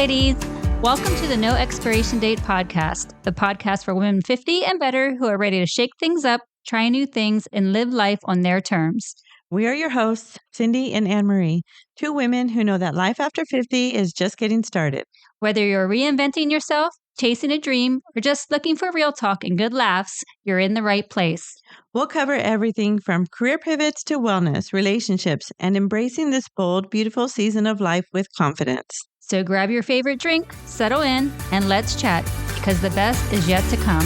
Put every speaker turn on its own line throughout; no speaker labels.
ladies. Welcome to the No Expiration Date podcast, the podcast for women 50 and better who are ready to shake things up, try new things, and live life on their terms.
We are your hosts, Cindy and Anne-Marie, two women who know that life after 50 is just getting started.
Whether you're reinventing yourself, chasing a dream, or just looking for real talk and good laughs, you're in the right place.
We'll cover everything from career pivots to wellness, relationships, and embracing this bold, beautiful season of life with confidence.
So grab your favorite drink, settle in, and let's chat, because the best is yet to come.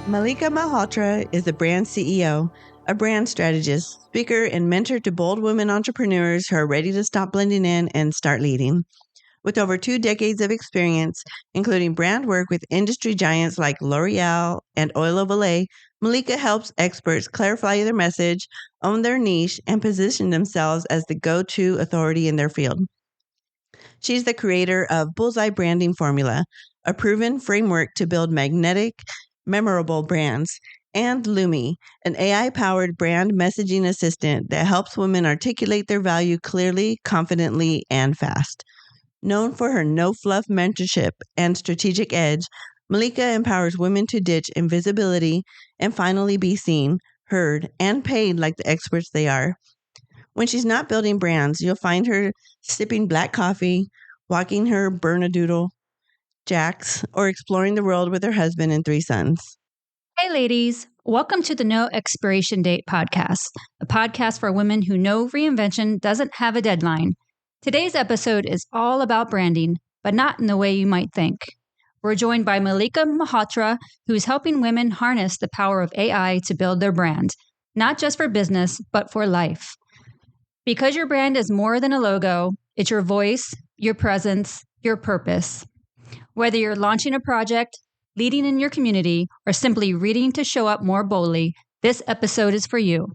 Malika Malhotra is a brand CEO, a brand strategist, speaker, and mentor to bold women entrepreneurs who are ready to stop blending in and start leading. With over 2 decades of experience, including brand work with industry giants like L'Oreal and Oil of Olay, Malika helps experts clarify their message, own their niche, and position themselves as the go-to authority in their field. She's the creator of Bullseye Branding Formula, a proven framework to build magnetic, memorable brands, and Lumi, an AI-powered brand messaging assistant that helps women articulate their value clearly, confidently, and fast. Known for her no-fluff mentorship and strategic edge, Malika empowers women to ditch invisibility and finally be seen, heard, and paid like the experts they are. When she's not building brands, you'll find her sipping black coffee, walking her Bernedoodle Jacks, or exploring the world with her husband and 3 sons.
Hey ladies, welcome to the No Expiration Date podcast, a podcast for women who know reinvention doesn't have a deadline. Today's episode is all about branding, but not in the way you might think. We're joined by Malika Malhotra, who is helping women harness the power of AI to build their brand, not just for business, but for life. Because your brand is more than a logo, it's your voice, your presence, your purpose. Whether you're launching a project, leading in your community, or simply reading to show up more boldly, this episode is for you.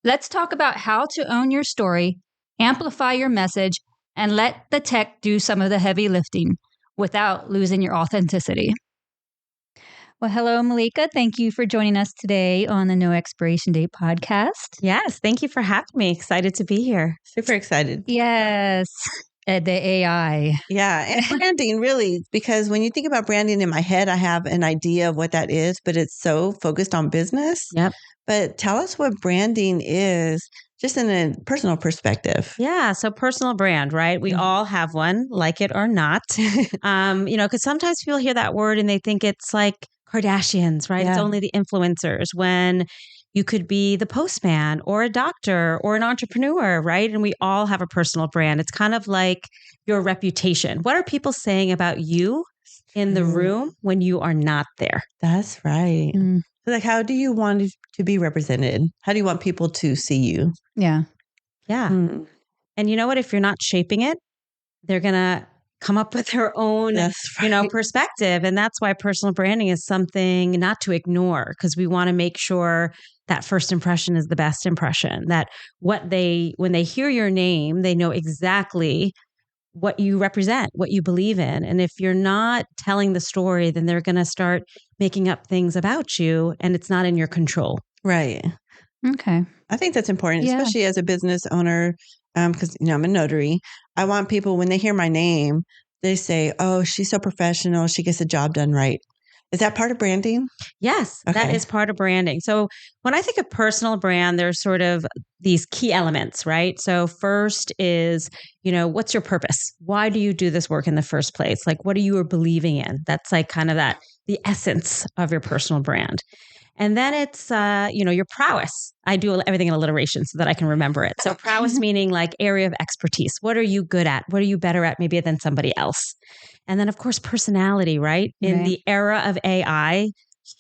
Let's talk about how to own your story, amplify your message, and let the tech do some of the heavy lifting without losing your authenticity. Well, hello, Malika. Thank you for joining us today on the No Expiration Date podcast.
Yes, thank you for having me. Excited to be here.
Super excited.
Yes, the AI.
Yeah, and branding really, because when you think about branding in my head, I have an idea of what that is, but it's so focused on business.
Yep.
But tell us what branding is, just in a personal perspective.
Yeah. So personal brand, right? We all have one, like it or not. Because sometimes people hear that word and they think it's like Kardashians, right?
Yeah.
It's only the influencers, when you could be the postman or a doctor or an entrepreneur, right? And we all have a personal brand. It's kind of like your reputation. What are people saying about you in the room when you are not there?
That's right. Like, how do you want it to be represented? How do you want people to see you?
Yeah.
Yeah. And you know what? If you're not shaping it, they're going to come up with their own, perspective. And that's why personal branding is something not to ignore, because we want to make sure that first impression is the best impression, that when they hear your name, they know exactly what you represent, what you believe in. And if you're not telling the story, then they're going to start making up things about you, and it's not in your control.
Right.
Okay.
I think that's important, especially as a business owner, because I'm a notary. I want people, when they hear my name, they say, oh, she's so professional. She gets the job done right. Is that part of branding?
Yes, that is part of branding. So when I think of personal brand, there's sort of these key elements, right? So first is, what's your purpose? Why do you do this work in the first place? Like, what are you believing in? That's like kind of the essence of your personal brand. And then it's, your prowess. I do everything in alliteration so that I can remember it. So prowess meaning like area of expertise. What are you good at? What are you better at maybe than somebody else? And then, of course, personality, right? In the era of AI,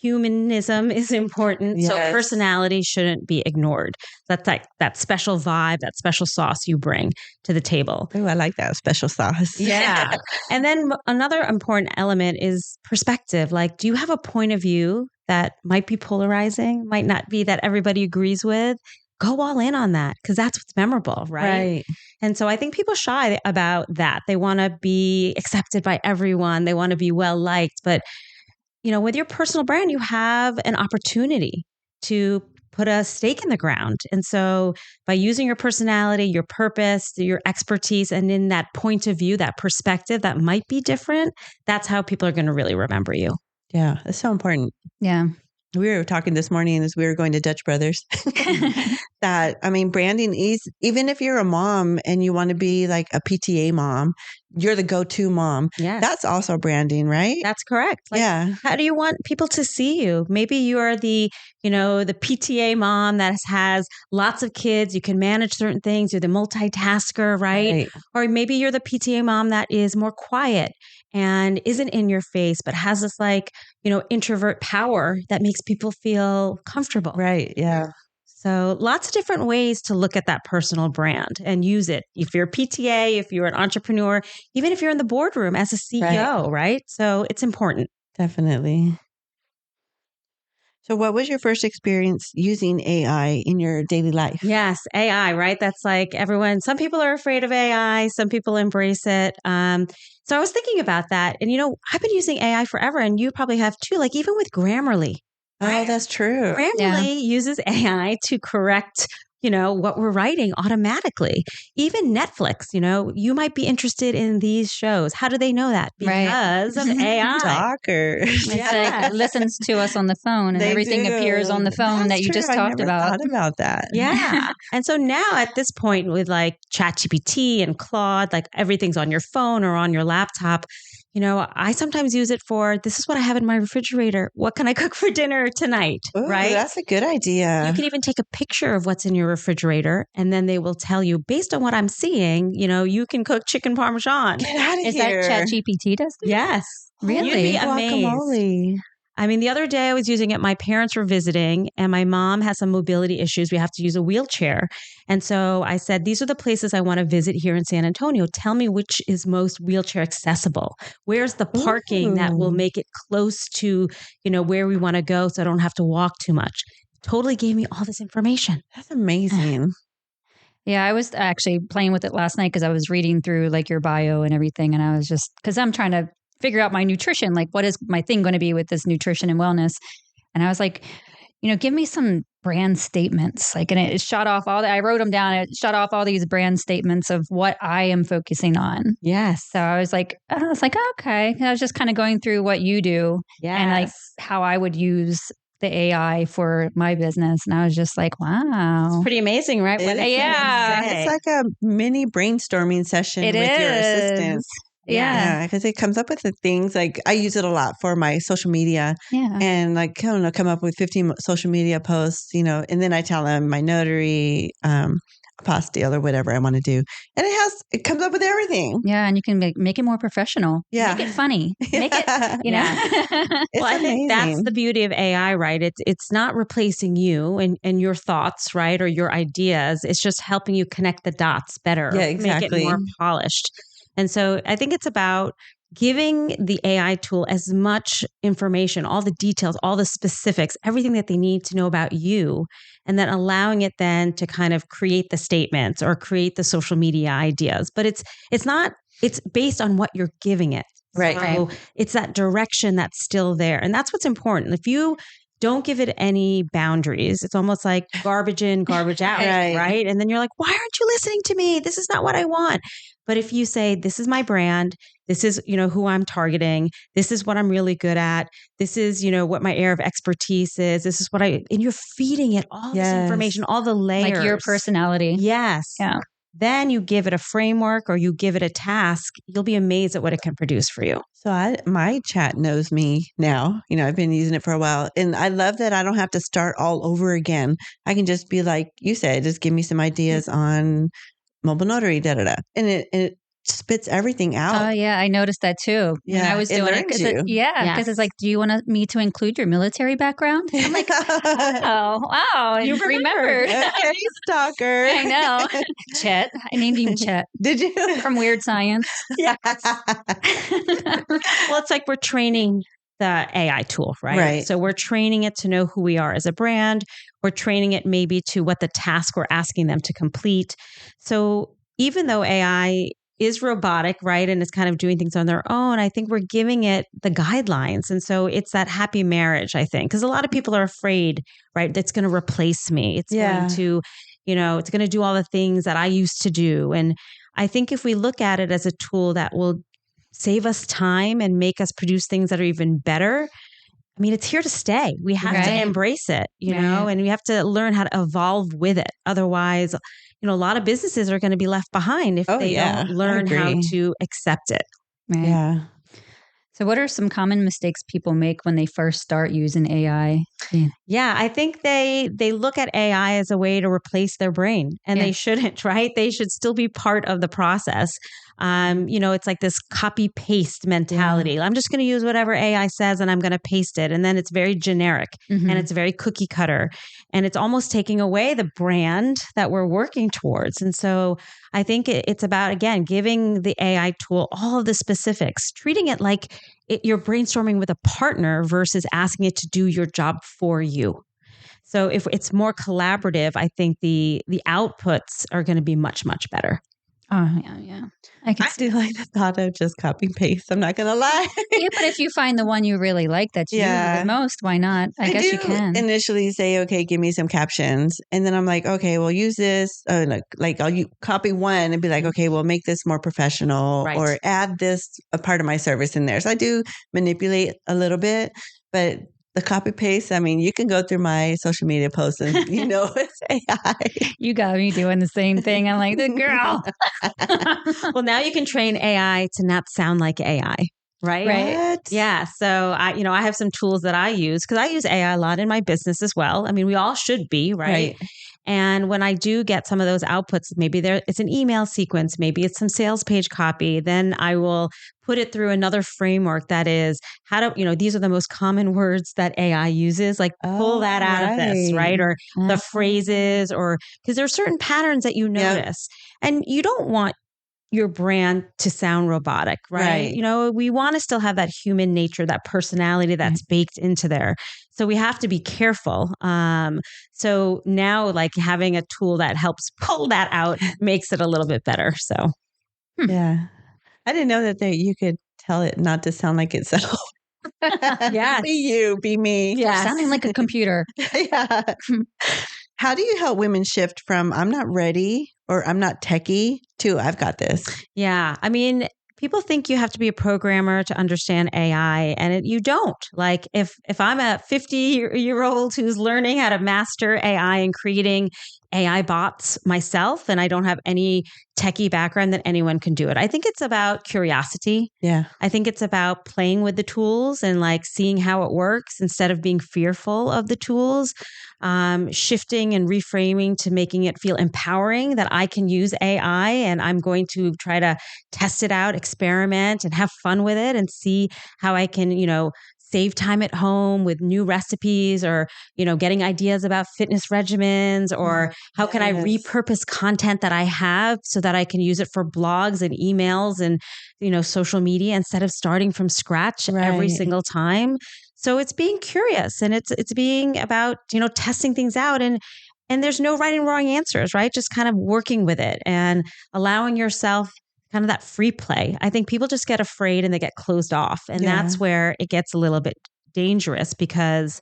humanism is important.
Yes.
So personality shouldn't be ignored. That's like that special vibe, that special sauce you bring to the table.
Oh, I like that special sauce.
Yeah. And then another important element is perspective. Like, do you have a point of view that might be polarizing, might not be that everybody agrees with? go all in on that because that's what's memorable, right? And so I think people shy about that. They want to be accepted by everyone. They want to be well liked. But, with your personal brand, you have an opportunity to put a stake in the ground. And so by using your personality, your purpose, your expertise, and in that point of view, that perspective that might be different, that's how people are going to really remember you.
Yeah, that's so important.
Yeah.
We were talking this morning as we were going to Dutch Brothers that, branding is, even if you're a mom and you want to be like a PTA mom, you're the go-to mom.
Yeah.
That's also branding, right?
That's correct. Yeah. How do you want people to see you? Maybe you are the PTA mom that has lots of kids. You can manage certain things. You're the multitasker, right? Or maybe you're the PTA mom that is more quiet and isn't in your face, but has this introvert power that makes people feel comfortable.
Right. Yeah.
So lots of different ways to look at that personal brand and use it. If you're a PTA, if you're an entrepreneur, even if you're in the boardroom as a CEO, right? So it's important.
Definitely. So what was your first experience using AI in your daily life?
Yes, AI, right? That's like everyone, some people are afraid of AI, some people embrace it. So I was thinking about that. And, I've been using AI forever and you probably have too, like even with Grammarly.
Oh, that's true.
Grammarly uses AI to correct what we're writing automatically. Even Netflix, you might be interested in these shows. How do they know that? Because of AI.
Stalker.
It listens to us on the phone and everything appears on the phone that you just talked about.
I never thought about that.
Yeah. And so now at this point with like ChatGPT and Claude, like everything's on your phone or on your laptop. I sometimes use it for, this is what I have in my refrigerator. What can I cook for dinner tonight?
Ooh,
right?
That's a good idea.
You can even take a picture of what's in your refrigerator and then they will tell you, based on what I'm seeing, you can cook chicken Parmesan.
Get out of
Is
here.
that ChatGPT does it?
Yes.
Really?
You'd be amazed.
Guacamole.
The other day I was using it. My parents were visiting and my mom has some mobility issues. We have to use a wheelchair. And so I said, these are the places I want to visit here in San Antonio. Tell me which is most wheelchair accessible. Where's the parking that will make it close to, where we want to go so I don't have to walk too much. Totally gave me all this information.
That's amazing.
Yeah, I was actually playing with it last night because I was reading through like your bio and everything. And I was just, because I'm trying to figure out my nutrition, like what is my thing going to be with this nutrition and wellness? And I was like, give me some brand statements. Like, and it shot off I wrote them down. It shot off all these brand statements of what I am focusing on.
Yes.
So I was like, okay. And I was just kind of going through what you do and like how I would use the AI for my business. And I was just like, wow.
It's pretty amazing, right?
It's like a mini brainstorming session with your assistant.
Yeah.
Because it comes up with the things like I use it a lot for my social media. Yeah. And like, come up with 15 social media posts, and then I tell them my notary, apostille or whatever I want to do. And it comes up with everything.
Yeah. And you can make it more professional.
Yeah.
Make it funny. Make it,
It's
I think that's the beauty of AI, right? It's not replacing you and your thoughts, right? Or your ideas. It's just helping you connect the dots better.
Yeah, exactly.
Make it more polished. And so I think it's about giving the AI tool as much information, all the details, all the specifics, everything that they need to know about you, and then allowing it then to kind of create the statements or create the social media ideas. But it's based on what you're giving it.
Right.
So it's that direction that's still there. And that's what's important. If you don't give it any boundaries, it's almost like garbage in, garbage out, right? And then you're like, why aren't you listening to me? This is not what I want. But if you say, this is my brand, this is, who I'm targeting, this is what I'm really good at, this is, what my area of expertise is, this is and you're feeding it all this information, all the layers.
Like your personality.
Yes.
Yeah.
Then you give it a framework or you give it a task, you'll be amazed at what it can produce for you.
So my chat knows me now. I've been using it for a while. And I love that I don't have to start all over again. I can just be like you said, just give me some ideas on mobile notary, da-da-da. And it spits everything out.
Oh, yeah. I noticed that too.
Yeah.
When I was doing it. Because it's like, do you want me to include your military background? I'm like, oh, wow. You remembered.
Okay, stalker.
I know. Chet. I named him Chet.
Did you?
From Weird Science.
Yes. Well, it's like we're training the AI tool, right?
Right.
So we're training it to know who we are as a brand. We're training it maybe to what the task we're asking them to complete. So even though AI is robotic, right, and it's kind of doing things on their own, I think we're giving it the guidelines. And so it's that happy marriage, I think, because a lot of people are afraid, right, that's going to replace me. It's going to, it's going to do all the things that I used to do. And I think if we look at it as a tool that will save us time and make us produce things that are even better, I mean, it's here to stay. We have to embrace it, and we have to learn how to evolve with it. Otherwise, a lot of businesses are going to be left behind if they don't learn how to accept it.
Right.
Yeah.
So what are some common mistakes people make when they first start using AI?
Yeah, I think they look at AI as a way to replace their brain, and they shouldn't, right? They should still be part of the process. It's like this copy paste mentality. Yeah. I'm just going to use whatever AI says and I'm going to paste it. And then it's very generic and it's very cookie cutter. And it's almost taking away the brand that we're working towards. And so I think it's about, again, giving the AI tool all of the specifics, treating it like you're brainstorming with a partner versus asking it to do your job for you. So if it's more collaborative, I think the outputs are going to be much, much better.
Oh, yeah.
I do like the thought of just copy paste. I'm not going to lie.
Yeah, but if you find the one you really like that you use the most, why not? I guess you can.
Initially say, okay, give me some captions. And then I'm like, okay, we'll use this. I'll copy one and be like, okay, we'll make this more professional or add this a part of my service in there. So I do manipulate a little bit, but the copy paste, I mean, you can go through my social media posts and it's AI.
You got me doing the same thing. I'm like, the girl.
Well, now you can train AI to not sound like AI. Right?
What?
Yeah. So I have some tools that I use because I use AI a lot in my business as well. I mean, we all should be, right? And when I do get some of those outputs, maybe it's an email sequence, maybe it's some sales page copy, then I will put it through another framework that is these are the most common words that AI uses, like pull that out of this, right? Or the phrases, or because there are certain patterns that you notice and you don't want your brand to sound robotic, right? We want to still have that human nature, that personality that's baked into there. So we have to be careful. So now like having a tool that helps pull that out makes it a little bit better. So,
yeah. I didn't know that you could tell it not to sound like itself.
Yes.
Be you, be me.
Yeah. Sounding like a computer.
Yeah. How do you help women shift from I'm not ready or I'm not techie to I've got this?
Yeah. I mean, people think you have to be a programmer to understand AI, and you don't. Like if I'm a 50-year-old who's learning how to master AI and creating AI bots myself, and I don't have any techie background, then anyone can do it. I think it's about curiosity.
Yeah.
I think it's about playing with the tools and like seeing how it works instead of being fearful of the tools, shifting and reframing to making it feel empowering that I can use AI and I'm going to try to test it out, experiment and have fun with it and see how I can, save time at home with new recipes or, getting ideas about fitness regimens, or how can I repurpose content that I have so that I can use it for blogs and emails and, social media instead of starting from scratch every single time. So it's being curious and it's being about, testing things out and there's no right and wrong answers, right? Just kind of working with it and allowing yourself kind of that free play. I think people just get afraid and they get closed off. And that's where it gets a little bit dangerous because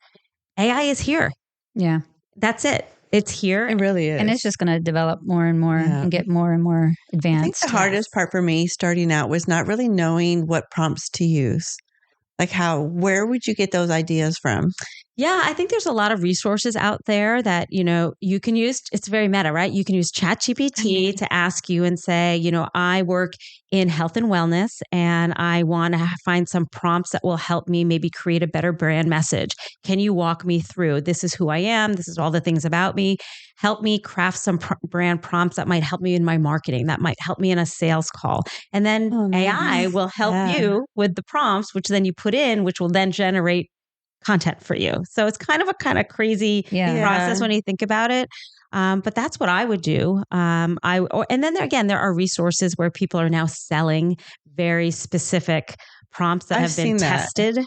AI is here.
Yeah.
That's it. It's here.
It really is.
And it's just going to develop more and more and get more and more advanced.
I think the hardest part for me starting out was not really knowing what prompts to use. Like where would you get those ideas from?
Yeah, I think there's a lot of resources out there that, you can use. It's very meta, right? You can use ChatGPT to ask you and say, I work in health and wellness and I want to find some prompts that will help me maybe create a better brand message. Can you walk me through? This is who I am. This is all the things about me. Help me craft some brand prompts that might help me in my marketing, that might help me in a sales call. And then AI will help you with the prompts, which then you put in, which will then generate content for you. So it's kind of a crazy process when you think about it. But that's what I would do. And then there are resources where people are now selling very specific prompts that
I've
have been
seen that.
tested.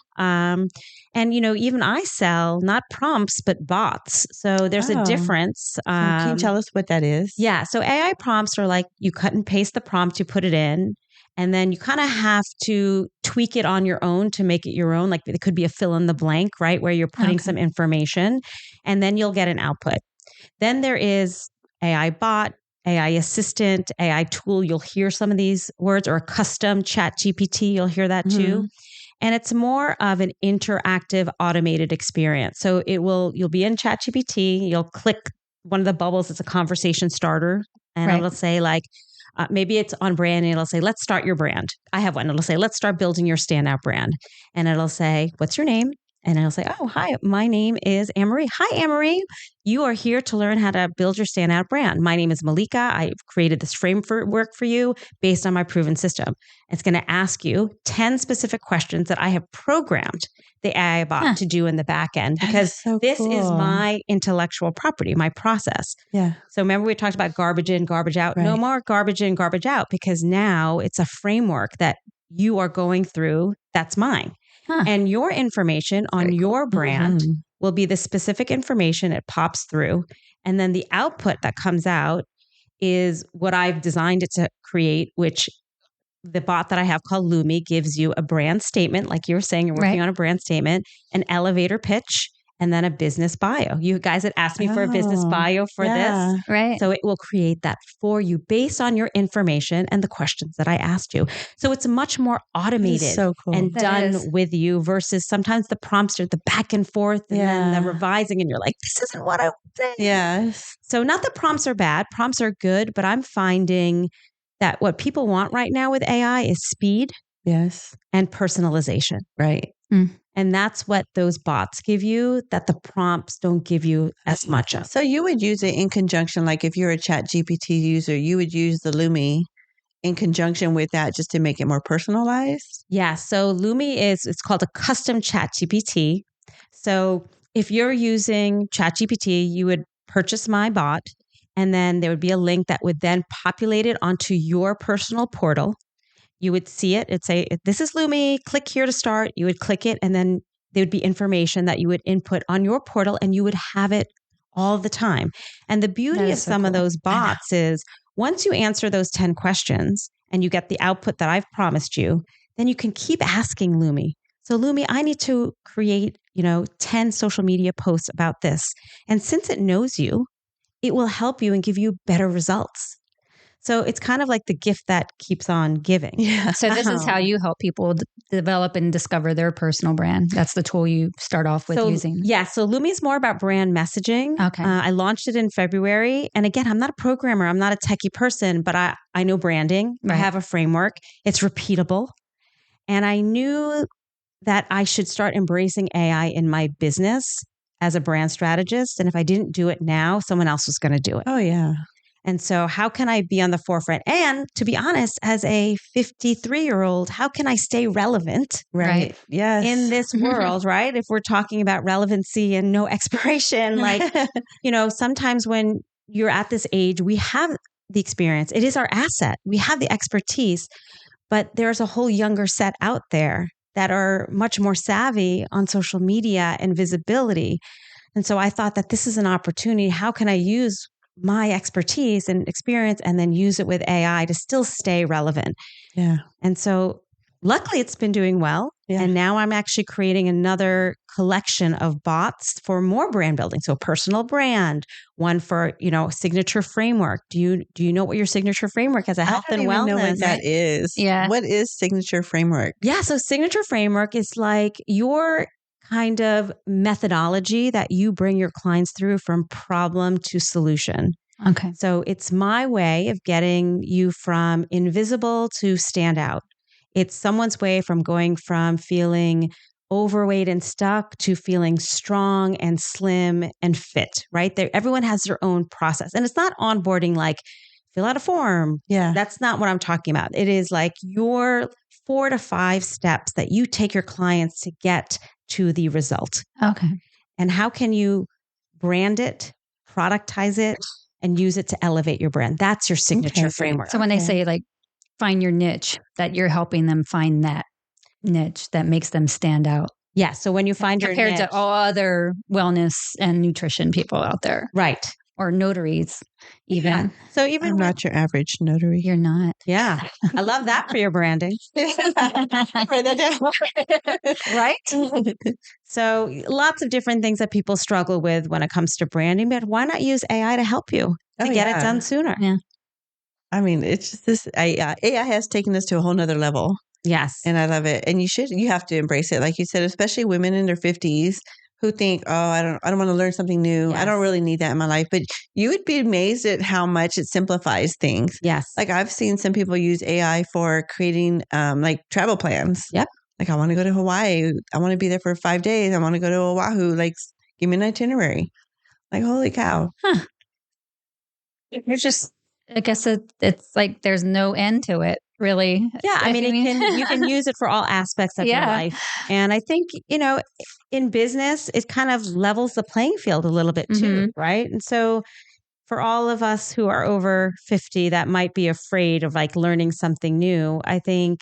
And, even I sell not prompts, but bots. So there's a
Oh.
difference.
So can you tell us what that is?
Yeah. So AI prompts are like you cut and paste the prompt, you put it in, and then you kind of have to tweak it on your own to make it your own. Like it could be a fill in the blank, right? Where you're putting some information and then you'll get an output. Then there is AI bot, AI assistant, AI tool. You'll hear some of these words, or a custom chat GPT. You'll hear that too. And it's more of an interactive automated experience. So you'll be in chat GPT. You'll click one of the bubbles. It's a conversation starter. And it'll say like, maybe it's on brand and it'll say, let's start your brand. I have one. It'll say, let's start building your standout brand. And it'll say, what's your name? And it'll say, oh, hi, my name is Anne-Marie. Hi, Anne-Marie. You are here to learn how to build your standout brand. My name is Malika. I've created this framework for you based on my proven system. It's going to ask you 10 specific questions that I have programmed the AI bot to do in the back end, because this is my intellectual property, my process.
Yeah.
So remember we talked about garbage in, garbage out. Right. No more garbage in, garbage out, because now it's a framework that you are going through that's mine. And your information on your brand will be the specific information it pops through. And then the output that comes out is what I've designed it to create, which the bot that I have called Lumi gives you a brand statement. Like you were saying, you're working on a brand statement, an elevator pitch, and then a business bio. You guys had asked me for a business bio for this.
Right.
So it will create that for you based on your information and the questions that I asked you. So it's much more automated and done with you versus sometimes the prompts are the back and forth and then the revising and you're like, this isn't what I think.
Yes.
So not that prompts are bad. Prompts are good, but I'm finding that what people want right now with AI is speed.
Yes.
And personalization.
Right.
And that's what those bots give you that the prompts don't give you as much of.
So you would use it in conjunction, like if you're a chat GPT user, you would use the Lumi in conjunction with that just to make it more personalized?
Yeah. So Lumi it's called a custom chat GPT. So if you're using chat GPT, you would purchase my bot and then there would be a link that would then populate it onto your personal portal. You would see it. It'd say, this is Lumi, click here to start. You would click it and then there would be information that you would input on your portal and you would have it all the time. And the beauty of some of those bots is once you answer those 10 questions and you get the output that I've promised you, then you can keep asking Lumi. So Lumi, I need to create, 10 social media posts about this. And since it knows you, it will help you and give you better results. So it's kind of like the gift that keeps on giving.
Yeah.
So this is how you help people develop and discover their personal brand. That's the tool you start off with using.
Yeah. So Lumi is more about brand messaging.
Okay.
I launched it in February. And again, I'm not a programmer. I'm not a techie person, but I know branding. Right. I have a framework. It's repeatable. And I knew that I should start embracing AI in my business as a brand strategist. And if I didn't do it now, someone else was going to do it.
Oh, yeah.
And so how can I be on the forefront? And to be honest, as a 53-year-old, how can I stay relevant?
Right. Yes.
In this world, right? If we're talking about relevancy and no expiration, sometimes when you're at this age, we have the experience. It is our asset. We have the expertise, but there's a whole younger set out there that are much more savvy on social media and visibility. And so I thought that this is an opportunity. How can I use my expertise and experience and then use it with AI to still stay relevant?
Yeah.
And so luckily it's been doing well. Yeah. And now I'm actually creating another collection of bots for more brand building. So personal brand, one for, signature framework. Do you know what your signature framework as a health and wellness?
I don't even know what that is.
Yeah.
What is signature framework?
Yeah. So signature framework is like your kind of methodology that you bring your clients through from problem to solution.
Okay.
So it's my way of getting you from invisible to stand out. It's someone's way from going from feeling overweight and stuck to feeling strong and slim and fit, right? Everyone has their own process. And it's not onboarding like fill out a form.
Yeah.
That's not what I'm talking about. It is like your 4 to 5 steps that you take your clients to get to the result.
Okay.
And how can you brand it, productize it, and use it to elevate your brand? That's your signature framework.
So when they say like, find your niche, that you're helping them find that. niche that makes them stand out.
Yeah. So when you find your
compared
niche,
to all other wellness and nutrition people out there.
right.
Or notaries, even.
Yeah. So even
I'm not your average notary.
You're not.
Yeah. I love that for your branding.
Write that down.
Right? So lots of different things that people struggle with when it comes to branding, but why not use AI to help you to get it done sooner?
Yeah.
I mean, it's just this AI has taken us to a whole nother level.
Yes.
And I love it. And you have to embrace it. Like you said, especially women in their 50s who think, oh, I don't want to learn something new.
Yes.
I don't really need that in my life. But you would be amazed at how much it simplifies things.
Yes.
Like I've seen some people use AI for creating like travel plans.
Yep.
Like I want to go to Hawaii. I want to be there for 5 days. I want to go to Oahu. Like give me an itinerary. Like, holy cow.
Huh. You're just, I guess it's like there's no end to it, really.
Yeah, I mean, you can use it for all aspects of your life. And I think, in business, it kind of levels the playing field a little bit too, right? And so for all of us who are over 50 that might be afraid of like learning something new, I think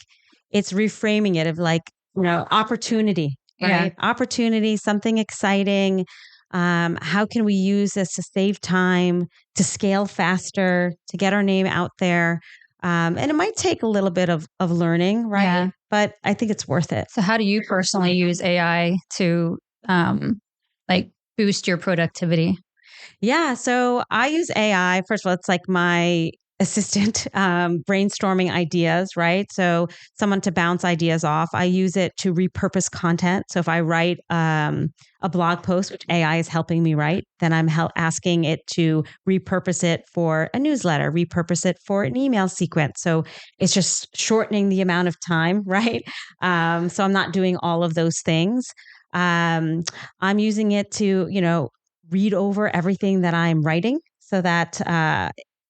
it's reframing it of like, opportunity, right? Yeah. Opportunity, something exciting. How can we use this to save time, to scale faster, to get our name out there? And it might take a little bit of learning, right? Yeah. But I think it's worth it.
So how do you personally use AI to like boost your productivity?
Yeah. So I use AI. First of all, it's like my assistant brainstorming ideas, right? So someone to bounce ideas off. I use it to repurpose content. So if I write a blog post, which AI is helping me write, then I'm asking it to repurpose it for a newsletter, repurpose it for an email sequence. So it's just shortening the amount of time, right? So I'm not doing all of those things. I'm using it to, read over everything that I'm writing so that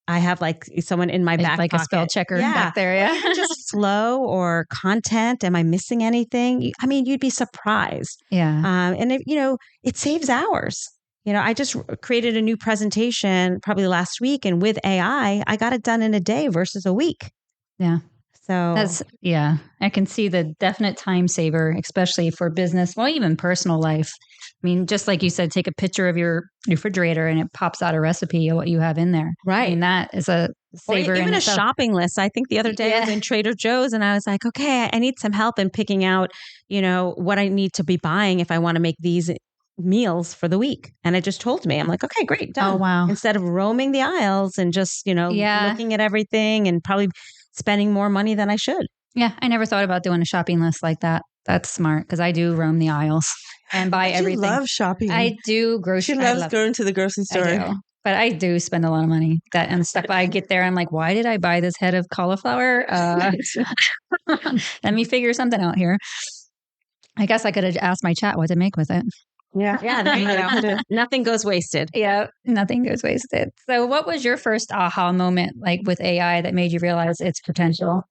I have like someone in my back
like
pocket.
A spell checker back there. Yeah.
Just flow or content. Am I missing anything? I mean, you'd be surprised.
Yeah.
And it saves hours. I just created a new presentation probably last week, and with AI, I got it done in a day versus a week.
Yeah.
So
I can see the definite time saver, especially for business, well, even personal life. I mean, just like you said, take a picture of your refrigerator and it pops out a recipe of what you have in there.
Right.
I mean, that is a saver.
Or even a shopping list. I think the other day I was in Trader Joe's and I was like, okay, I need some help in picking out, what I need to be buying if I want to make these meals for the week. And it just told me, I'm like, okay, great. Done.
Oh, wow.
Instead of roaming the aisles and just, looking at everything and probably spending more money than I should.
Yeah. I never thought about doing a shopping list like that. That's smart because I do roam the aisles and buy everything.
She loves shopping.
I do
She loves going to the grocery store.
I do. But I do spend a lot of money and stuff. I get there, I'm like, why did I buy this head of cauliflower? Let me figure something out here. I guess I could have asked my chat what to make with it.
Yeah. Yeah. There you go. Nothing goes wasted.
Yeah. Nothing goes wasted. So what was your first aha moment like with AI that made you realize its potential?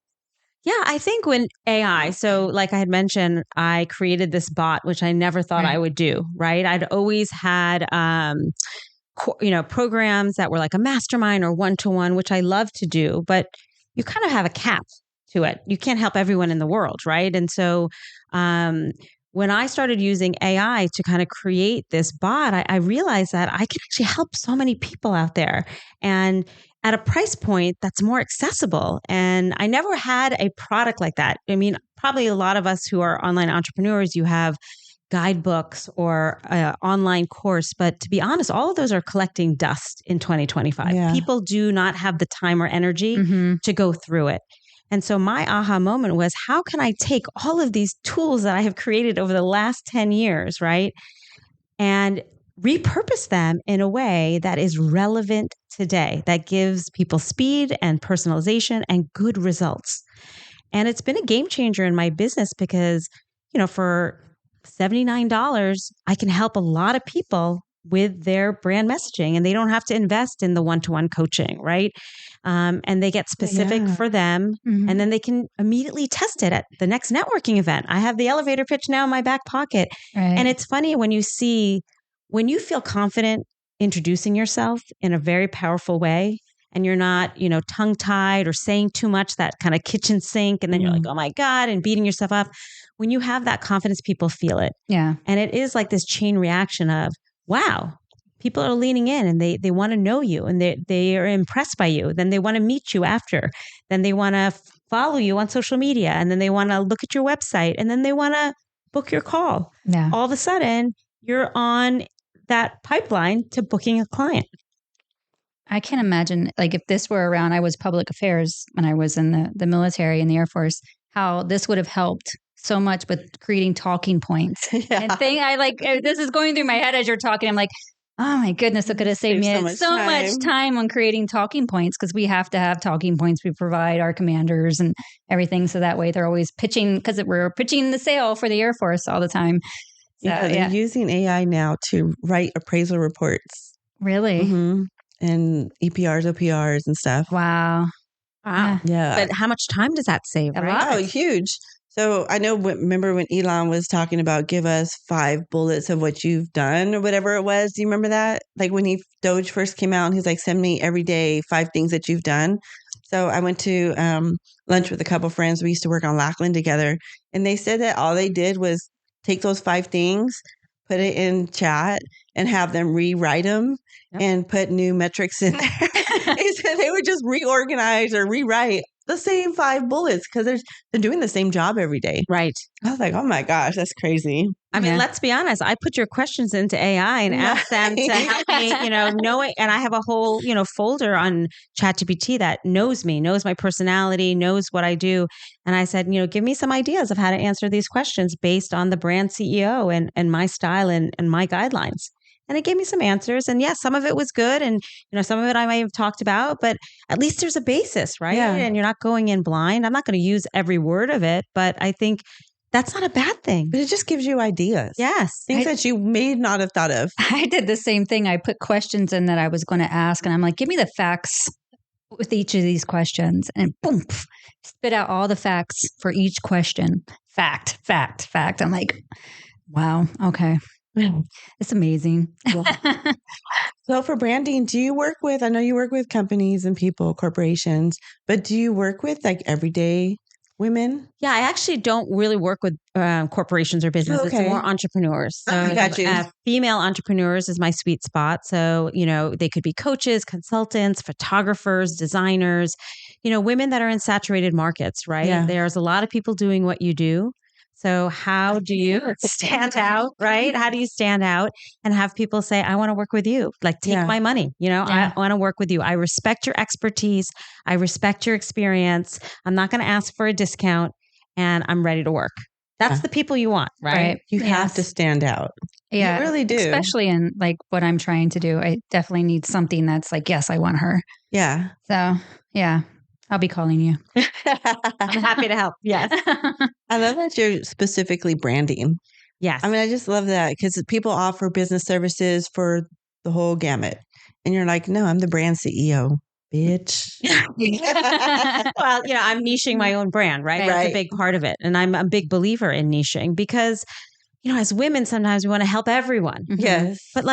Yeah, I think when AI, so like I had mentioned, I created this bot, which I never thought I would do, right? I'd always had, programs that were like a mastermind or one-to-one, which I love to do, but you kind of have a cap to it. You can't help everyone in the world, right? And so when I started using AI to kind of create this bot, I realized that I can actually help so many people out there. And at a price point that's more accessible. And I never had a product like that. I mean, probably a lot of us who are online entrepreneurs, you have guidebooks or an online course. But to be honest, all of those are collecting dust in 2025. Yeah. People do not have the time or energy to go through it. And so my aha moment was, how can I take all of these tools that I have created over the last 10 years, right? And repurpose them in a way that is relevant today, that gives people speed and personalization and good results. And it's been a game changer in my business because, for $79, I can help a lot of people with their brand messaging, and they don't have to invest in the one-to-one coaching, right? And they get specific for them, and then they can immediately test it at the next networking event. I have the elevator pitch now in my back pocket. Right. And it's funny when you feel confident introducing yourself in a very powerful way, and you're not, tongue tied or saying too much, that kind of kitchen sink. And then you're like, oh my God, and beating yourself up. When you have that confidence, people feel it.
Yeah.
And it is like this chain reaction of, wow, people are leaning in and they want to know you and they are impressed by you. Then they want to meet you after. Then they want to follow you on social media. And then they want to look at your website. And then they want to book your call.
Yeah.
All of a sudden, you're on that pipeline to booking a client.
I can't imagine, like, if this were around, I was public affairs when I was in the military and the Air Force, how this would have helped so much with creating talking points.
Yeah.
And this is going through my head as you're talking. I'm like, oh my goodness, it could have saved me so much time on creating talking points, because we have to have talking points we provide our commanders and everything. So that way they're always pitching, because we're pitching the sale for the Air Force all the time. So,
They're using AI now to write appraisal reports.
Really?
Mm-hmm. And EPRs, OPRs and stuff.
Wow.
Yeah.
But how much time does that save, right?
Oh, huge. So I know, remember when Elon was talking about give us 5 bullets of what you've done or whatever it was? Do you remember that? Like when Doge first came out and he's like, send me every day 5 things that you've done. So I went to lunch with a couple friends. We used to work on Lackland together. And they said that all they did was take those 5 things, put it in chat and have them rewrite them and put new metrics in there. They said they would just reorganize or rewrite the same 5 bullets because they're doing the same job every day.
Right.
I was like, oh my gosh, that's crazy.
I mean, let's be honest. I put your questions into AI and asked them to help me, know it. And I have a whole, folder on ChatGPT that knows me, knows my personality, knows what I do. And I said, give me some ideas of how to answer these questions based on the brand CEO and my style and my guidelines. And it gave me some answers. And yes, some of it was good. And, some of it I might have talked about, but at least there's a basis, right?
Yeah.
And you're not going in blind. I'm not going to use every word of it, but I think that's not a bad thing.
But it just gives you ideas.
Yes.
Things that you may not have thought of.
I did the same thing. I put questions in that I was going to ask, and I'm like, give me the facts with each of these questions. And boom, spit out all the facts for each question. Fact. I'm like, wow. Okay. It's amazing.
Yeah. So for branding, do you work with, I know you work with companies and people, corporations, but do you work with like everyday women?
Yeah, I actually don't really work with corporations or businesses.
Okay.
It's more entrepreneurs. So
I got you.
Female entrepreneurs is my sweet spot. So, they could be coaches, consultants, photographers, designers, women that are in saturated markets, right?
Yeah.
There's a lot of people doing what you do. So how do you stand out, right? How do you stand out and have people say, I want to work with you? Like, take my money. I want to work with you. I respect your expertise. I respect your experience. I'm not going to ask for a discount and I'm ready to work. That's the people you want, right?
You have to stand out.
Yeah.
You really do.
Especially in like what I'm trying to do. I definitely need something that's like, yes, I want her.
Yeah.
So, yeah. I'll be calling you.
I'm happy to help. Yes.
I love that you're specifically branding.
Yes.
I mean, I just love that because people offer business services for the whole gamut. And you're like, no, I'm the brand CEO, bitch.
Well, I'm niching my own brand, right? That's a big part of it. And I'm a big believer in niching because, as women, sometimes we want to help everyone.
Yes.
But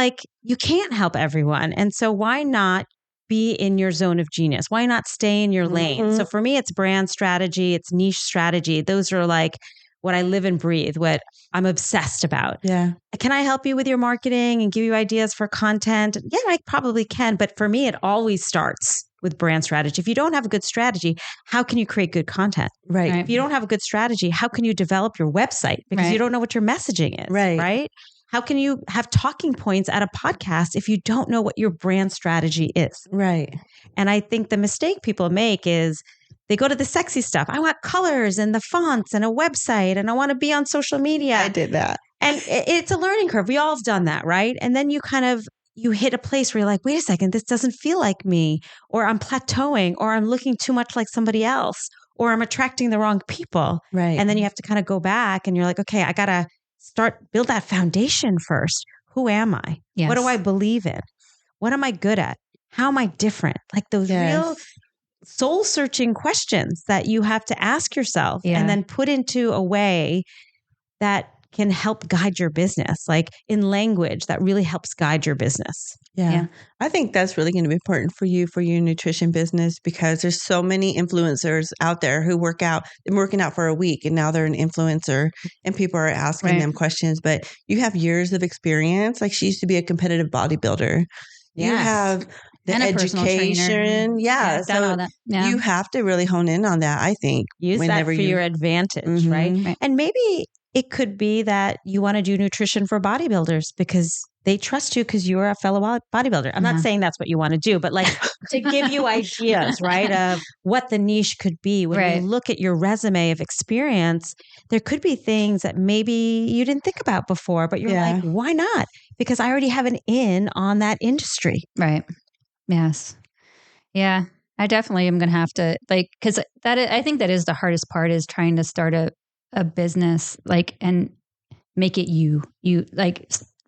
you can't help everyone. And so why not be in your zone of genius? Why not stay in your lane? So for me, it's brand strategy, it's niche strategy. Those are like what I live and breathe, what I'm obsessed about.
Yeah.
Can I help you with your marketing and give you ideas for content? Yeah, I probably can. But for me, it always starts with brand strategy. If you don't have a good strategy, how can you create good content?
Right.
If you don't have a good strategy, how can you develop your website? Because you don't know what your messaging is. Right. How can you have talking points at a podcast if you don't know what your brand strategy is?
Right.
And I think the mistake people make is they go to the sexy stuff. I want colors and the fonts and a website and I want to be on social media.
I did that.
And it's a learning curve. We all have done that, right? And then you hit a place where you're like, wait a second, this doesn't feel like me, or I'm plateauing, or I'm looking too much like somebody else, or I'm attracting the wrong people.
Right.
And then you have to kind of go back and you're like, okay, I got to build that foundation first. Who am I?
Yes.
What do I believe in? What am I good at? How am I different? Like those real soul searching questions that you have to ask yourself and then put into a way that can help guide your business, like in language that really helps guide your business.
Yeah. I think that's really going to be important for you, for your nutrition business, because there's so many influencers out there who work out, they're working out for a week and now they're an influencer and people are asking them questions, but you have years of experience. Like she used to be a competitive bodybuilder. You have the
and
education. Yeah.
Done all that. Yeah.
You have to really hone in on that, I think.
Use that for your advantage, right? And maybe it could be that you want to do nutrition for bodybuilders because they trust you because you're a fellow bodybuilder. I'm not saying that's what you want to do, but like to give you ideas, right, of what the niche could be. When you look at your resume of experience, there could be things that maybe you didn't think about before, but you're like, why not? Because I already have an in on that industry.
Right. Yes. Yeah. I definitely am going to have to because I think that is the hardest part is trying to start a business and make it you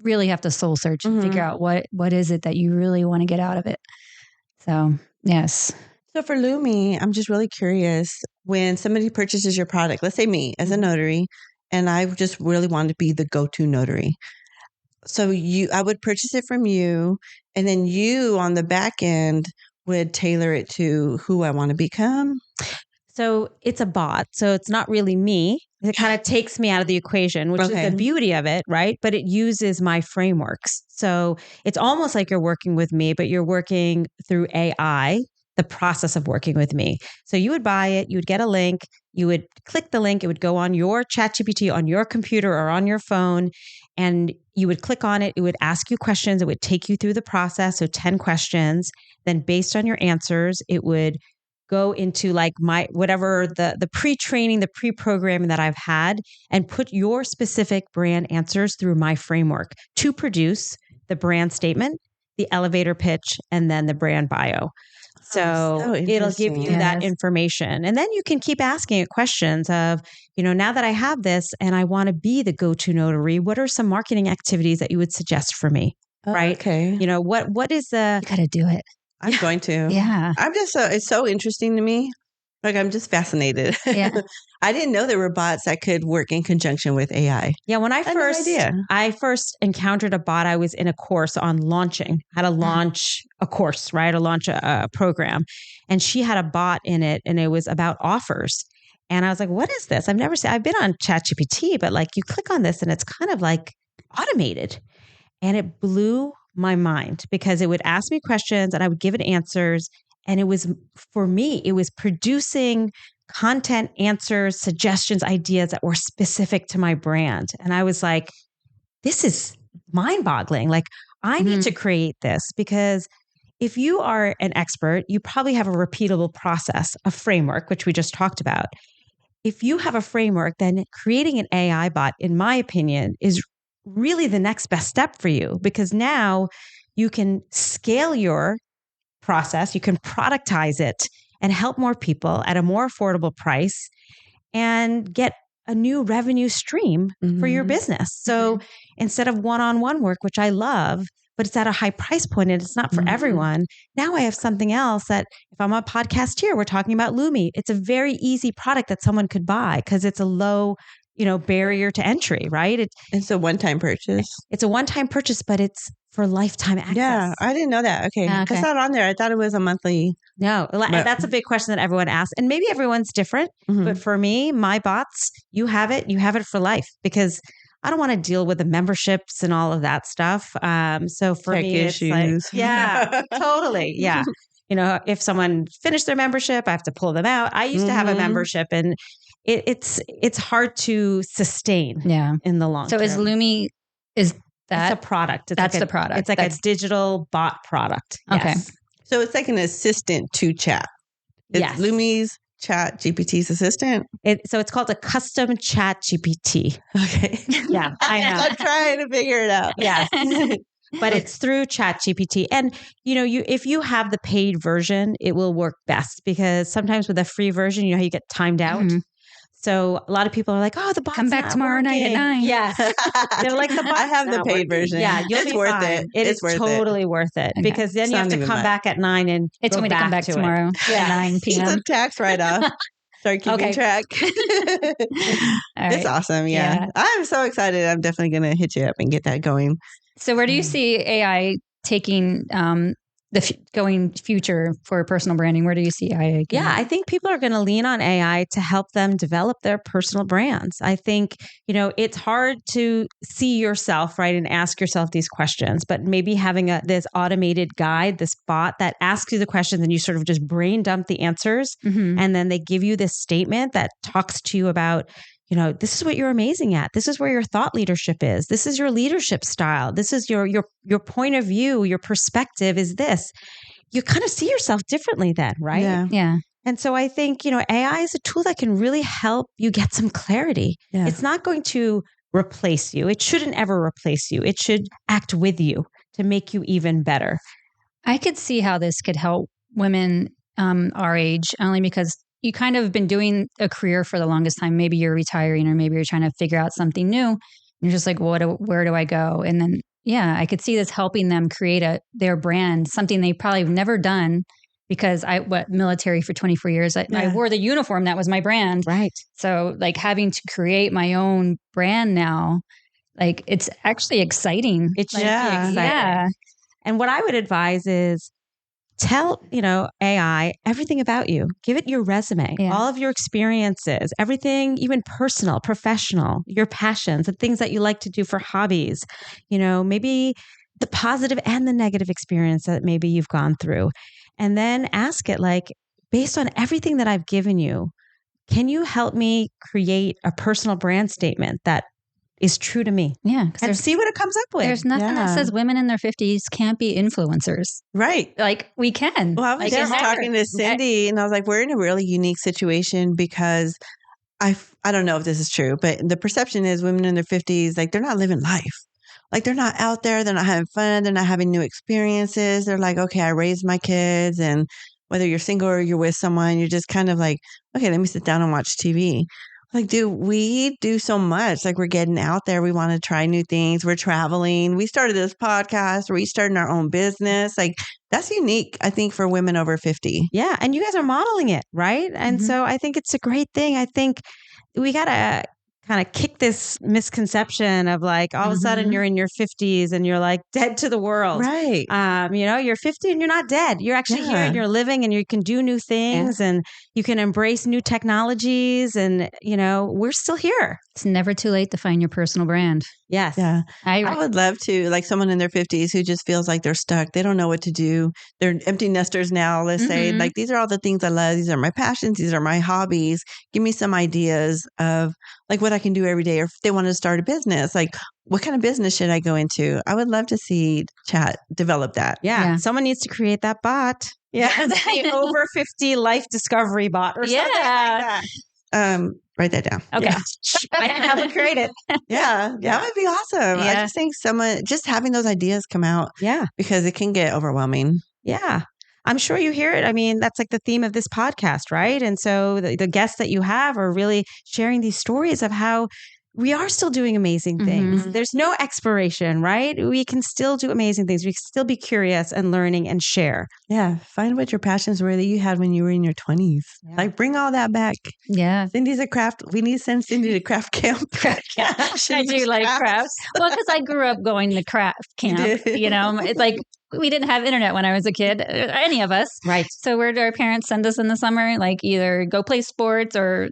really have to soul search and figure out what is it that you really want to get out of it. So, yes.
So for Lumi, I'm just really curious when somebody purchases your product, let's say me as a notary, and I just really want to be the go-to notary. So I would purchase it from you, and then you on the back end would tailor it to who I want to become.
So it's a bot. So it's not really me. It kind of takes me out of the equation, which is the beauty of it, right? But it uses my frameworks. So it's almost like you're working with me, but you're working through AI, the process of working with me. So you would buy it, you would get a link, you would click the link, it would go on your ChatGPT on your computer or on your phone, and you would click on it, it would ask you questions, it would take you through the process, so 10 questions. Then based on your answers, it would go into like my whatever the pre-training, the pre-programming that I've had, and put your specific brand answers through my framework to produce the brand statement, the elevator pitch, and then the brand bio. So it'll give you that information. And then you can keep asking it questions of, now that I have this and I want to be the go-to notary, what are some marketing activities that you would suggest for me? Right?
Okay.
What is the...
You got to do it.
I'm going to.
Yeah.
I'm just it's so interesting to me. Like, I'm just fascinated.
Yeah.
I didn't know there were bots that could work in conjunction with AI.
Yeah. When I first encountered a bot, I was in a course on launching, how to launch a course, right? To launch a program. And she had a bot in it and it was about offers. And I was like, what is this? I've never seen, I've been on ChatGPT, but like you click on this and it's kind of like automated. And it blew my mind because it would ask me questions and I would give it answers. And it was, for me, it was producing content, answers, suggestions, ideas that were specific to my brand. And I was like, this is mind-boggling. Like, I need to create this because if you are an expert, you probably have a repeatable process, a framework, which we just talked about. If you have a framework, then creating an AI bot, in my opinion, is really the next best step for you because now you can scale your process, you can productize it and help more people at a more affordable price and get a new revenue stream for your business. So instead of one-on-one work, which I love, but it's at a high price point and it's not for everyone. Now I have something else that if I'm on a podcast here, we're talking about Lumi. It's a very easy product that someone could buy because it's a low barrier to entry, right?
It's a one-time purchase.
It's a one-time purchase, but it's for lifetime access.
Yeah, I didn't know that. Okay. It's not on there. I thought it was a monthly.
No, that's a big question that everyone asks. And maybe everyone's different. But for me, my bots, you have it for life because I don't want to deal with the memberships and all of that stuff. So for me, it's like, yeah, totally. Yeah. If someone finished their membership, I have to pull them out. I used to have a membership and it's hard to sustain in the long term.
So is Lumi, it's
a product.
That's the product.
It's like a digital bot product.
Okay.
Yes.
So it's like an assistant to chat. It's Lumi's Chat GPT's assistant.
So it's called a custom Chat GPT.
Okay.
Yeah, I know.
I'm trying to figure it out.
Yes. But it's through Chat GPT. And, if you have the paid version, it will work best because sometimes with a free version, how you get timed out. So a lot of people are like, oh, the bot's
come back tomorrow night at 9.
Yes. They're like, the bot's
I have the paid version.
Yeah,
it's worth it.
It's totally worth it because then you have to come back at 9 and
it's going to come back tomorrow at 9 p.m.
It's a tax write-off. start keeping track. It's awesome. Yeah. I'm so excited. I'm definitely going to hit you up and get that going.
So where do you see AI taking going future for personal branding? Where do you see AI going?
Yeah, I think people are going to lean on AI to help them develop their personal brands. I think, it's hard to see yourself, right, and ask yourself these questions, but maybe having this automated guide, this bot that asks you the questions and you sort of just brain dump the answers.
Mm-hmm.
And then they give you this statement that talks to you about, this is what you're amazing at. This is where your thought leadership is. This is your leadership style. This is your point of view. Your perspective is this. You kind of see yourself differently then, right?
Yeah.
And so I think, AI is a tool that can really help you get some clarity. Yeah. It's not going to replace you. It shouldn't ever replace you. It should act with you to make you even better.
I could see how this could help women our age, only because you kind of been doing a career for the longest time. Maybe you're retiring or maybe you're trying to figure out something new. And you're just like, where do I go? And then, I could see this helping them create their brand, something they probably have never done because military for 24 years. I wore the uniform. That was my brand.
Right.
So like having to create my own brand now, like it's actually exciting.
It's
exciting.
Yeah. And what I would advise is tell, AI everything about you. Give it your resume, all of your experiences, everything, even personal, professional, your passions, the things that you like to do for hobbies, maybe the positive and the negative experience that maybe you've gone through. And then ask it like, based on everything that I've given you, can you help me create a personal brand statement that is true to me?
Yeah.
And see what it comes up with.
There's nothing that says women in their 50s can't be influencers.
Right.
Like we can.
Well, I was just talking to Cindy and I was like, we're in a really unique situation because I don't know if this is true, but the perception is women in their 50s, like they're not living life. Like they're not out there. They're not having fun. They're not having new experiences. They're like, okay, I raised my kids. And whether you're single or you're with someone, you're just kind of like, okay, let me sit down and watch TV. Like, dude, we do so much. Like, we're getting out there. We want to try new things. We're traveling. We started this podcast. We're starting our own business. Like, that's unique, I think, for women over 50.
Yeah. And you guys are modeling it, right? And so I think it's a great thing. I think we got to kind of kick this misconception of like all of a sudden you're in your 50s and you're like dead to the world.
Right.
You're 50 and you're not dead. You're actually here and you're living and you can do new things and you can embrace new technologies and, we're still here.
It's never too late to find your personal brand.
Yes.
Yeah. I would love to, like someone in their 50s who just feels like they're stuck. They don't know what to do. They're empty nesters now, let's say. Like, these are all the things I love. These are my passions. These are my hobbies. Give me some ideas of like what I can do every day. Or if they want to start a business, like what kind of business should I go into? I would love to see chat develop that.
Yeah. Someone needs to create that bot. Yeah. The over 50 life discovery bot or something like that.
Write that down.
Okay. I have to create it.
Yeah. That would be awesome. I just think someone just having those ideas come out.
Yeah.
Because it can get overwhelming.
Yeah. I'm sure you hear it. I mean, that's like the theme of this podcast, right? And so the guests that you have are really sharing these stories of how we are still doing amazing things. There's no expiration, right? We can still do amazing things. We can still be curious and learning and share.
Yeah. Find what your passions were that you had when you were in your 20s. Yeah. Like bring all that back.
Yeah.
Cindy's a craft. We need to send Cindy to craft camp.
I do like crafts. Well, because I grew up going to craft camp. It's like we didn't have internet when I was a kid, any of us.
Right.
So where did our parents send us in the summer? Like either go play sports or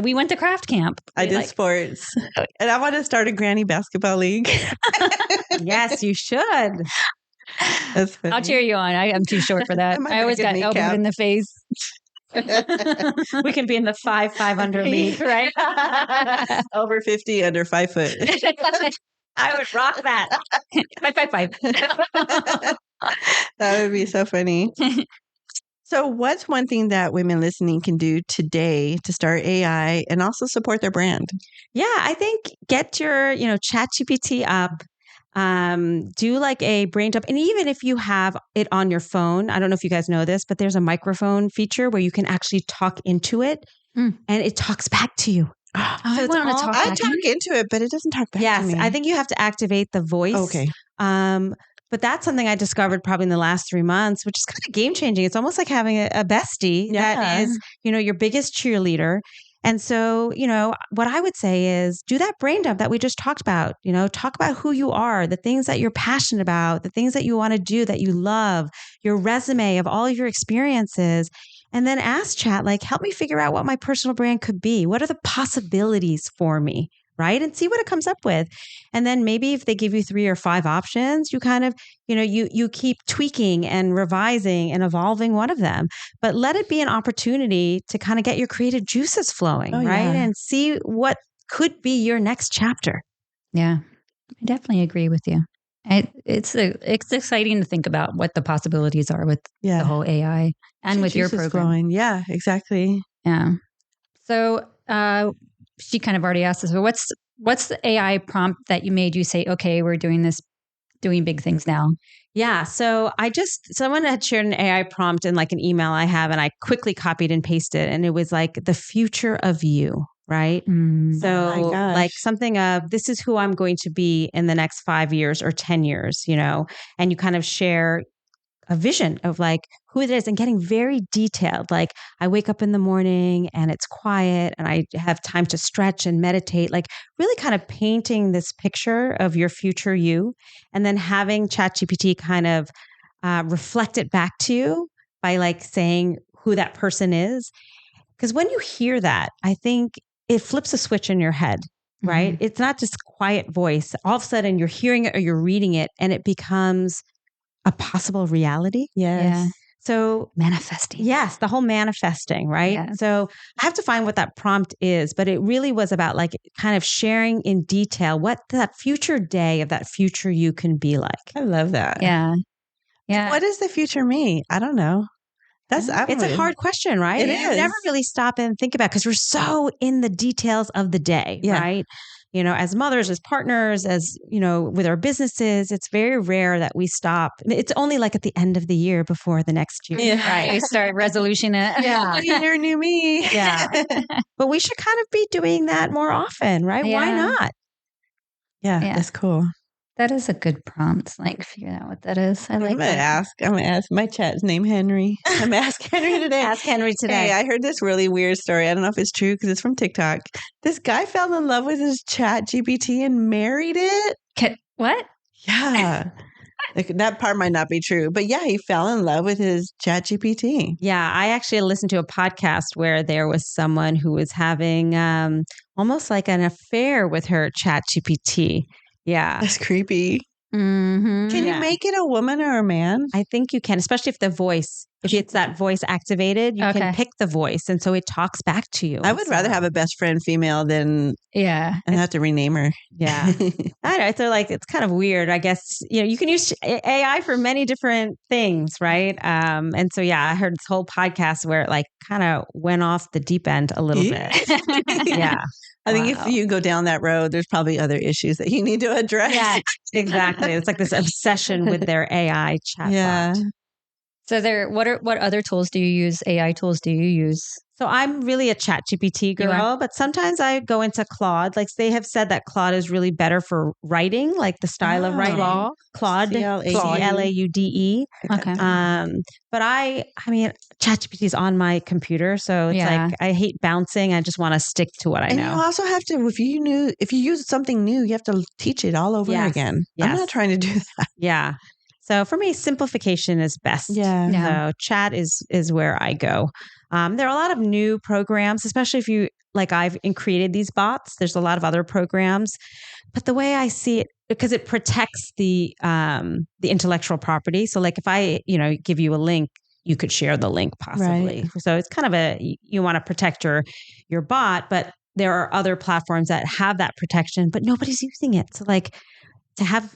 we went to craft camp.
I did sports. And I want to start a granny basketball league.
Yes, you should.
I'll cheer you on. I am too short for that. I always got elbowed in the face.
We can be in the 5 under league, right?
Over 50, under 5 foot.
I would rock that.
5.
That would be so funny. So what's one thing that women listening can do today to start AI and also support their brand?
Yeah, I think get your, ChatGPT up, do like a brain dump. And even if you have it on your phone, I don't know if you guys know this, but there's a microphone feature where you can actually talk into it and it talks back to you.
So I talk
into it, but it doesn't talk back to me.
Yes, I think you have to activate the voice.
Okay.
But that's something I discovered probably in the last 3 months, which is kind of game changing. It's almost like having a bestie that is, your biggest cheerleader. And so, what I would say is do that brain dump that we just talked about, talk about who you are, the things that you're passionate about, the things that you want to do that you love, your resume of all of your experiences. And then ask chat, like, help me figure out what my personal brand could be. What are the possibilities for me? Right. And see what it comes up with. And then maybe if they give you 3 or 5 options, you kind of, you keep tweaking and revising and evolving one of them, but let it be an opportunity to kind of get your creative juices flowing. Right.
Yeah.
And see what could be your next chapter.
Yeah, I definitely agree with you. It's exciting to think about what the possibilities are with the whole AI and with your program.
Flowing. Yeah, exactly.
Yeah. So, she kind of already asked us, but what's the AI prompt that you made you say, okay, we're doing big things now?
Yeah. So someone had shared an AI prompt in like an email I have, and I quickly copied and pasted, and it was like the future of you. Right. So like something of this is who I'm going to be in the next 5 years or 10 years, and you kind of share a vision of like who it is and getting very detailed. Like I wake up in the morning and it's quiet and I have time to stretch and meditate, like really kind of painting this picture of your future you, and then having ChatGPT kind of reflect it back to you by like saying who that person is. Because when you hear that, I think it flips a switch in your head, right? Mm-hmm. It's not just quiet voice. All of a sudden you're hearing it or you're reading it and it becomes a possible reality.
Yes. Yeah.
So
manifesting.
Yes. The whole manifesting, right? Yes. So I have to find what that prompt is, but it really was about like kind of sharing in detail what that future day of that future you can be like.
I love that.
Yeah.
Yeah. What is the future me? I don't know.
It's a hard question, right?
It is.
You never really stop and think about because we're so in the details of the day, right? As mothers, as partners, as, with our businesses, it's very rare that we stop. It's only like at the end of the year before the next year.
Yeah. Right. We start resolution it.
Yeah.
New year, new me.
Yeah. But we should kind of be doing that more often, right? Yeah. Why not?
Yeah, that's cool.
That is a good prompt. Like figure out what that is. I like
I'm gonna ask. My chat's named Henry. I'm gonna ask Henry today.
Ask Henry today.
Hey, I heard this really weird story. I don't know if it's true because it's from TikTok. This guy fell in love with his chat GPT and married it.
What?
Yeah. That part might not be true, but yeah, he fell in love with his chat GPT.
Yeah, I actually listened to a podcast where there was someone who was having almost like an affair with her chat GPT. Yeah.
That's creepy.
Mm-hmm.
Can you make it a woman or a man?
I think you can, especially if if it's that voice activated, you can pick the voice. And so it talks back to you.
I would rather have a best friend female than and have to rename her.
Yeah. I know. So like, it's kind of weird. I guess, you can use AI for many different things. Right. And so, I heard this whole podcast where it like kind of went off the deep end a little bit. Yeah.
I think if you go down that road, there's probably other issues that you need to address.
Yeah, exactly. It's like this obsession with their AI chatbot. Yeah.
So what other tools do you use? AI tools do you use?
So I'm really a ChatGPT girl, but sometimes I go into Claude. Like they have said that Claude is really better for writing, like the style of writing. Claude, Claude.
Okay.
But I mean, ChatGPT is on my computer, so it's like I hate bouncing. I just want to stick to what I know.
And you also have to, if you use something new, you have to teach it all over again. Yes. I'm not trying to do that.
Yeah. So for me, simplification is best.
Yeah.
So chat is where I go. There are a lot of new programs, especially if you I've created these bots. There's a lot of other programs, but the way I see it, because it protects the intellectual property. So like if I give you a link, you could share the link possibly. Right. So it's kind of you want to protect your bot, but there are other platforms that have that protection, but nobody's using it. So like to have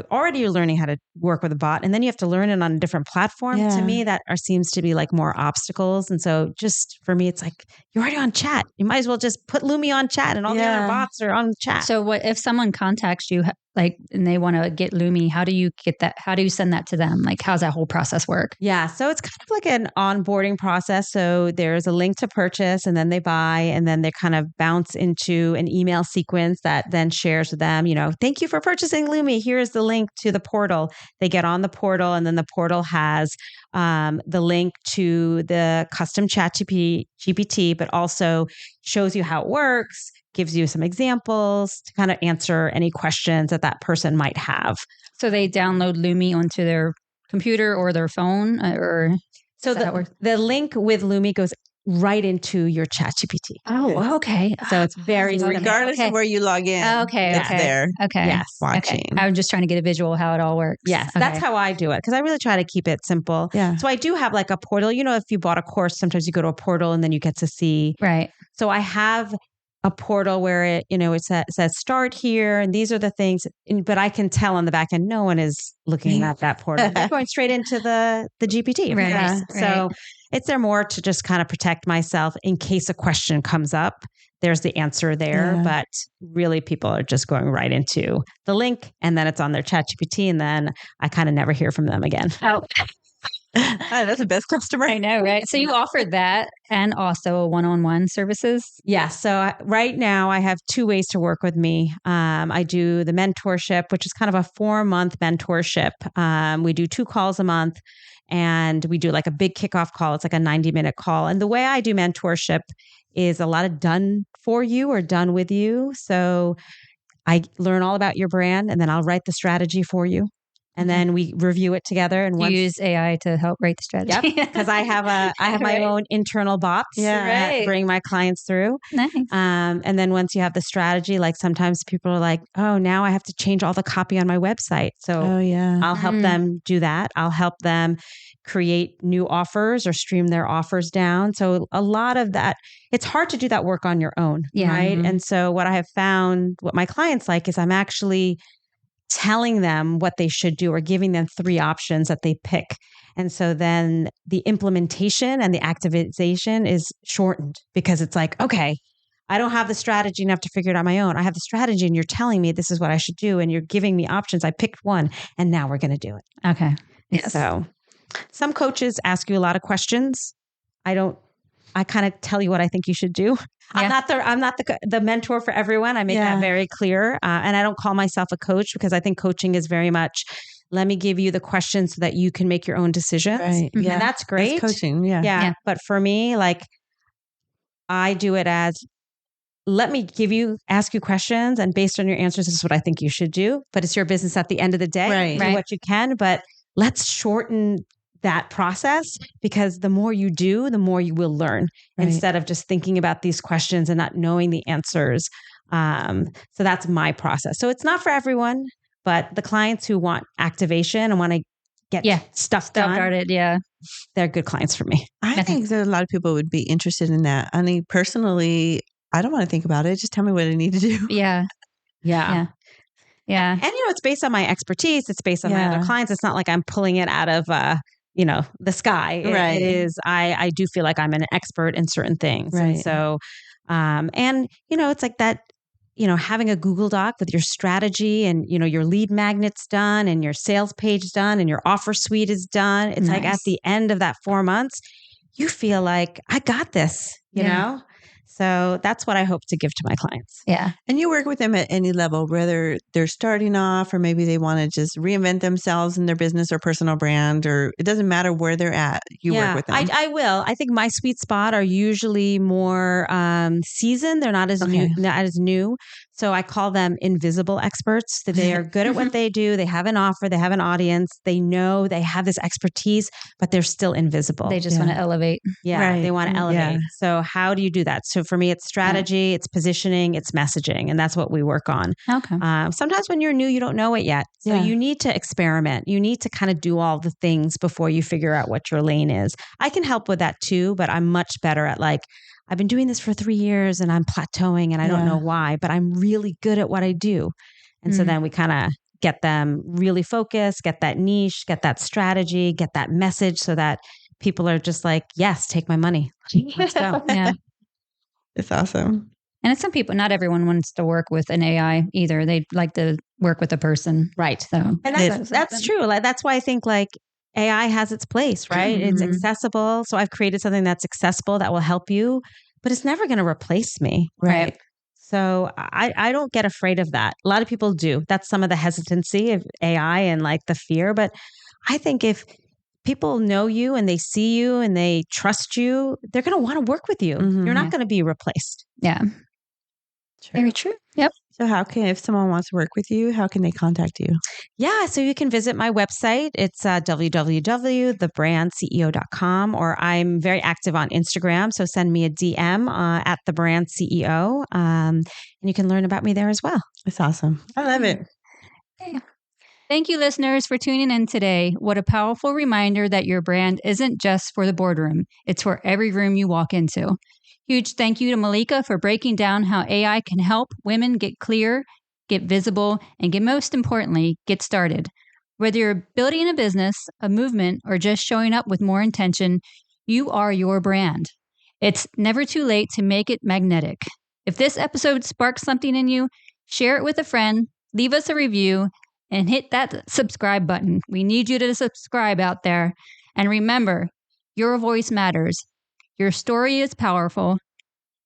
already you're learning how to work with a bot and then you have to learn it on a different platform. Yeah. To me, that seems to be like more obstacles. And so just for me, it's like, you're already on chat. You might as well just put Lumi on chat and all the other bots are on chat.
So what if someone contacts you, like, and they want to get Lumi, how do you get that? How do you send that to them? Like, how's that whole process work?
Yeah. So it's kind of like an onboarding process. So there's a link to purchase and then they buy and then they kind of bounce into an email sequence that then shares with them, thank you for purchasing Lumi. Here's the link to the portal. They get on the portal and then the portal has the link to the custom chat GPT, but also shows you how it works, gives you some examples to kind of answer any questions that person might have.
So they download Lumi onto their computer or their phone, or
so the link with Lumi goes right into your chat GPT.
Oh, okay.
So it's very
regardless of where you log in. It's there.
Okay.
Yes.
Watching.
Okay. I'm just trying to get a visual how it all works.
Yes.
Okay.
That's how I do it because I really try to keep it simple.
Yeah.
So I do have like a portal. If you bought a course, sometimes you go to a portal and then you get to see.
Right.
So I have a portal where it says start here and these are the things, but I can tell on the back end, no one is looking at that portal. They're going straight into the GPT.
Right.
Right.
Right.
So it's there more to just kind of protect myself in case a question comes up. There's the answer there, but really people are just going right into the link and then it's on their chat GPT and then I kind of never hear from them again.
Oh.
That's the best customer.
I know, right? So you offer that and also a one-on-one services?
Yeah. So right now I have 2 ways to work with me. I do the mentorship, which is kind of a 4-month mentorship. We do 2 calls a month and we do like a big kickoff call. It's like a 90-minute call. And the way I do mentorship is a lot of done for you or done with you. So I learn all about your brand and then I'll write the strategy for you. And then we review it together. And
you use AI to help write the strategy.
Yep, because I have my own internal bots that bring my clients through.
Nice.
And then once you have the strategy, like sometimes people are like, oh, now I have to change all the copy on my website. So I'll help them do that. I'll help them create new offers or stream their offers down. So a lot of that, it's hard to do that work on your own, right? And so what I have found, what my clients like is I'm actually telling them what they should do or giving them 3 options that they pick. And so then the implementation and the activization is shortened because it's like, okay, I don't have the strategy enough to figure it out on my own. I have the strategy and you're telling me this is what I should do. And you're giving me options. I picked one and now we're going to do it.
Okay. Yes.
So some coaches ask you a lot of questions. I kind of tell you what I think you should do. Yeah. I'm not the mentor for everyone. I make that very clear. And I don't call myself a coach because I think coaching is very much, let me give you the questions so that you can make your own decisions.
Right. Yeah.
And that's great.
That's coaching. Yeah.
But for me, like I do it as, let me ask you questions and based on your answers, this is what I think you should do. But it's your business at the end of the day.
Right.
Do what you can, but let's shorten that process because the more you do, the more you will learn instead of just thinking about these questions and not knowing the answers. So that's my process. So it's not for everyone, but the clients who want activation and want to get stuff done, they're good clients for me.
I think that a lot of people would be interested in that. I mean, personally, I don't want to think about it. Just tell me what I need to do.
Yeah.
And it's based on my expertise. It's based on my other clients. It's not like I'm pulling it out of the sky. It is, I do feel like I'm an expert in certain things. Right. And so, it's like that, having a Google Doc with your strategy and, your lead magnets done and your sales page done and your offer suite is done. It's like at the end of that 4 months, you feel like I got this, you know? So that's what I hope to give to my clients.
Yeah.
And you work with them at any level, whether they're starting off or maybe they want to just reinvent themselves in their business or personal brand, or it doesn't matter where they're at. You work with them.
I will. I think my sweet spot are usually more seasoned. They're not as new. So I call them invisible experts. That they are good at what they do. They have an offer. They have an audience. They know they have this expertise, but they're still invisible.
They just want to elevate.
Yeah, they want to elevate. So how do you do that? So for me, it's strategy, it's positioning, it's messaging, and that's what we work on.
Okay.
Sometimes when you're new, you don't know it yet. So you need to experiment. You need to kind of do all the things before you figure out what your lane is. I can help with that too, but I'm much better at I've been doing this for 3 years and I'm plateauing and I don't know why, but I'm really good at what I do. And so then we kind of get them really focused, get that niche, get that strategy, get that message so that people are just like, yes, take my money. Let's go.
It's awesome.
And some people, not everyone wants to work with an AI either. They'd like to work with a person.
Right.
So,
and that's true. Like, that's why I think like AI has its place, right? It's accessible. So I've created something that's accessible that will help you, but it's never going to replace me.
Right.
So I don't get afraid of that. A lot of people do. That's some of the hesitancy of AI and like the fear. But I think if people know you and they see you and they trust you, they're going to want to work with you. You're not going to be replaced.
Yeah.
True.
Very true. Yep.
So if someone wants to work with you, how can they contact you?
Yeah. So you can visit my website. It's www.thebrandceo.com, or I'm very active on Instagram. So send me a DM at the brand CEO. And you can learn about me there as well.
It's awesome. I love it.
Yeah. Thank you, listeners, for tuning in today. What a powerful reminder that your brand isn't just for the boardroom. It's for every room you walk into. Huge thank you to Malika for breaking down how AI can help women get clear, get visible, and most importantly, get started. Whether you're building a business, a movement, or just showing up with more intention, you are your brand. It's never too late to make it magnetic. If this episode sparks something in you, share it with a friend, leave us a review, and hit that subscribe button. We need you to subscribe out there. And remember, your voice matters. Your story is powerful,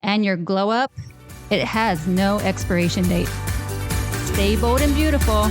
and your glow up, it has no expiration date. Stay bold and beautiful.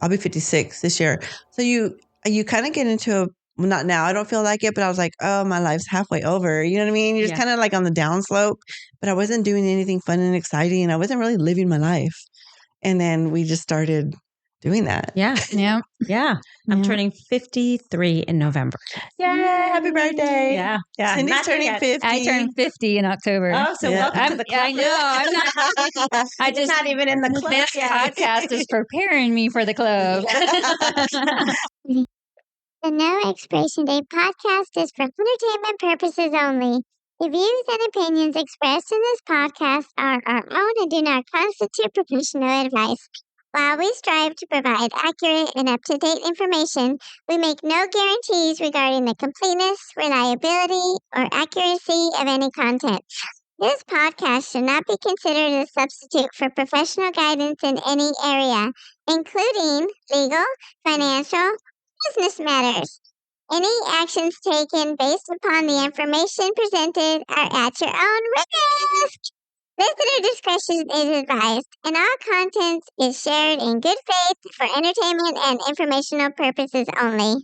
I'll be 56 this year. So you kind of get into not now, I don't feel like it, but I was like, oh, my life's halfway over. You know what I mean? You're just kind of like on the downslope, but I wasn't doing anything fun and exciting. I wasn't really living my life. And then we just started doing that.
Yeah. I'm turning 53 in November.
Yay! Happy birthday.
Yeah.
Cindy's turning 50.
I turned 50 in October.
Oh, so welcome to the club.
I know. I'm
not even in the club.
This podcast is preparing me for the club.
The No Expiration Date podcast is for entertainment purposes only. The views and opinions expressed in this podcast are our own and do not constitute professional advice. While we strive to provide accurate and up-to-date information, we make no guarantees regarding the completeness, reliability, or accuracy of any content. This podcast should not be considered a substitute for professional guidance in any area, including legal, financial, business matters. Any actions taken based upon the information presented are at your own risk. Listener discretion is advised, and all content is shared in good faith for entertainment and informational purposes only.